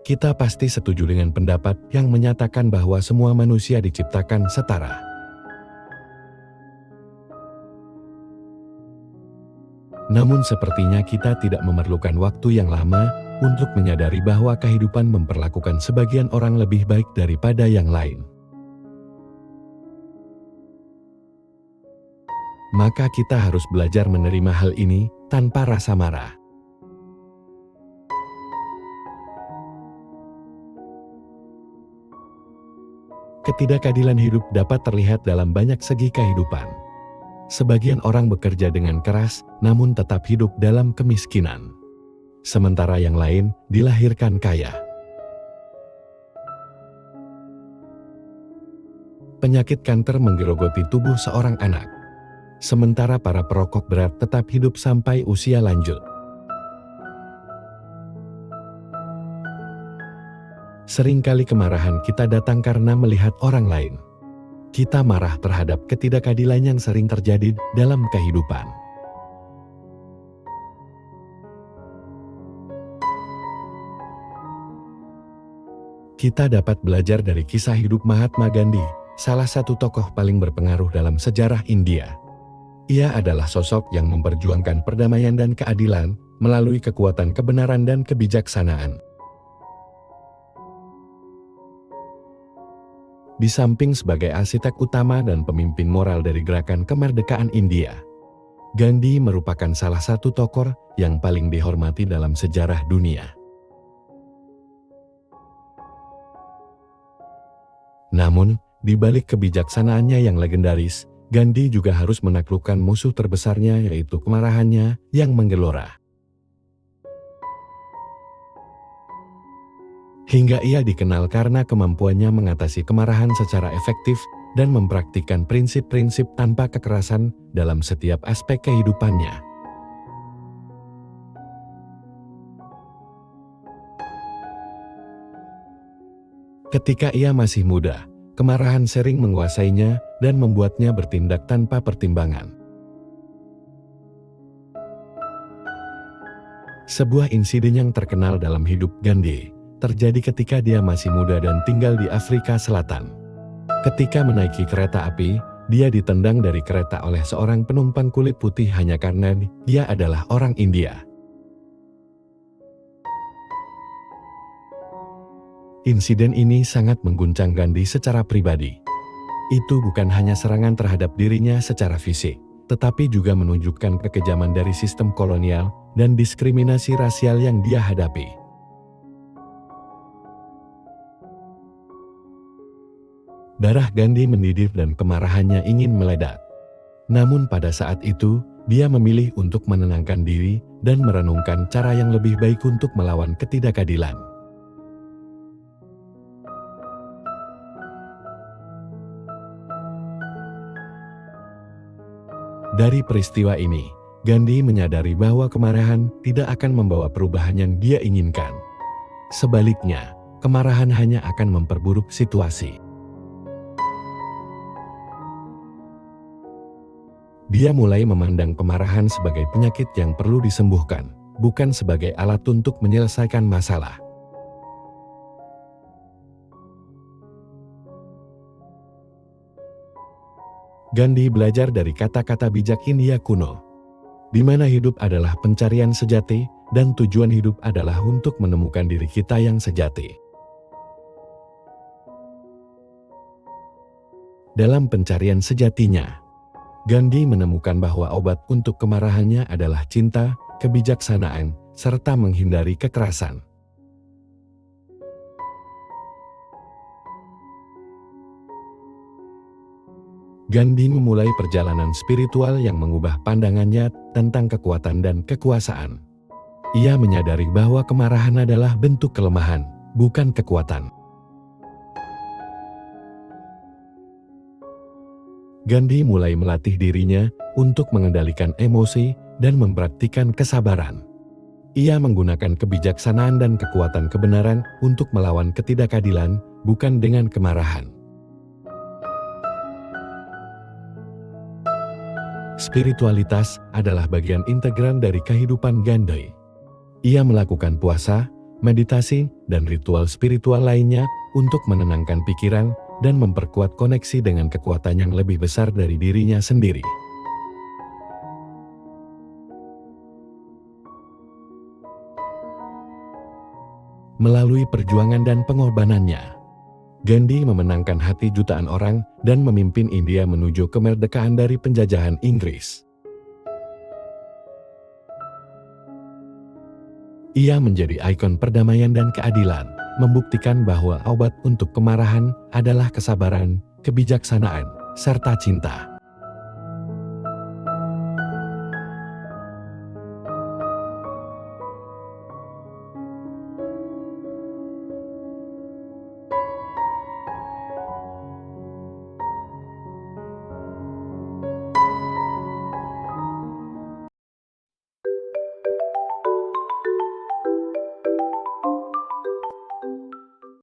Kita pasti setuju dengan pendapat yang menyatakan bahwa semua manusia diciptakan setara. Namun sepertinya kita tidak memerlukan waktu yang lama untuk menyadari bahwa kehidupan memperlakukan sebagian orang lebih baik daripada yang lain. Maka kita harus belajar menerima hal ini tanpa rasa marah. Ketidakadilan hidup dapat terlihat dalam banyak segi kehidupan. Sebagian orang bekerja dengan keras, namun tetap hidup dalam kemiskinan. Sementara yang lain dilahirkan kaya. Penyakit kanker menggerogoti tubuh seorang anak. Sementara para perokok berat tetap hidup sampai usia lanjut. Seringkali kemarahan kita datang karena melihat orang lain. Kita marah terhadap ketidakadilan yang sering terjadi dalam kehidupan. Kita dapat belajar dari kisah hidup Mahatma Gandhi, salah satu tokoh paling berpengaruh dalam sejarah India. Ia adalah sosok yang memperjuangkan perdamaian dan keadilan melalui kekuatan kebenaran dan kebijaksanaan. Di samping sebagai arsitek utama dan pemimpin moral dari gerakan kemerdekaan India, Gandhi merupakan salah satu tokoh yang paling dihormati dalam sejarah dunia. Namun, di balik kebijaksanaannya yang legendaris, Gandhi juga harus menaklukkan musuh terbesarnya, yaitu kemarahannya yang menggelora. Hingga ia dikenal karena kemampuannya mengatasi kemarahan secara efektif dan mempraktikkan prinsip-prinsip tanpa kekerasan dalam setiap aspek kehidupannya. Ketika ia masih muda, kemarahan sering menguasainya dan membuatnya bertindak tanpa pertimbangan. Sebuah insiden yang terkenal dalam hidup Gandhi terjadi ketika dia masih muda dan tinggal di Afrika Selatan. Ketika menaiki kereta api, dia ditendang dari kereta oleh seorang penumpang kulit putih hanya karena dia adalah orang India. Insiden ini sangat mengguncang Gandhi secara pribadi. Itu bukan hanya serangan terhadap dirinya secara fisik, tetapi juga menunjukkan kekejaman dari sistem kolonial dan diskriminasi rasial yang dia hadapi. Darah Gandhi mendidih dan kemarahannya ingin meledak. Namun pada saat itu, dia memilih untuk menenangkan diri dan merenungkan cara yang lebih baik untuk melawan ketidakadilan. Dari peristiwa ini, Gandhi menyadari bahwa kemarahan tidak akan membawa perubahan yang dia inginkan. Sebaliknya, kemarahan hanya akan memperburuk situasi. Dia mulai memandang kemarahan sebagai penyakit yang perlu disembuhkan, bukan sebagai alat untuk menyelesaikan masalah. Gandhi belajar dari kata-kata bijak India kuno, di mana hidup adalah pencarian sejati dan tujuan hidup adalah untuk menemukan diri kita yang sejati. Dalam pencarian sejatinya, Gandhi menemukan bahwa obat untuk kemarahannya adalah cinta, kebijaksanaan, serta menghindari kekerasan. Gandhi memulai perjalanan spiritual yang mengubah pandangannya tentang kekuatan dan kekuasaan. Ia menyadari bahwa kemarahan adalah bentuk kelemahan, bukan kekuatan. Gandhi mulai melatih dirinya untuk mengendalikan emosi dan mempraktikkan kesabaran. Ia menggunakan kebijaksanaan dan kekuatan kebenaran untuk melawan ketidakadilan, bukan dengan kemarahan. Spiritualitas adalah bagian integral dari kehidupan Gandhi. Ia melakukan puasa, meditasi, dan ritual spiritual lainnya untuk menenangkan pikiran dan memperkuat koneksi dengan kekuatan yang lebih besar dari dirinya sendiri. Melalui perjuangan dan pengorbanannya, Gandhi memenangkan hati jutaan orang dan memimpin India menuju kemerdekaan dari penjajahan Inggris. Ia menjadi ikon perdamaian dan keadilan, membuktikan bahwa obat untuk kemarahan adalah kesabaran, kebijaksanaan, serta cinta.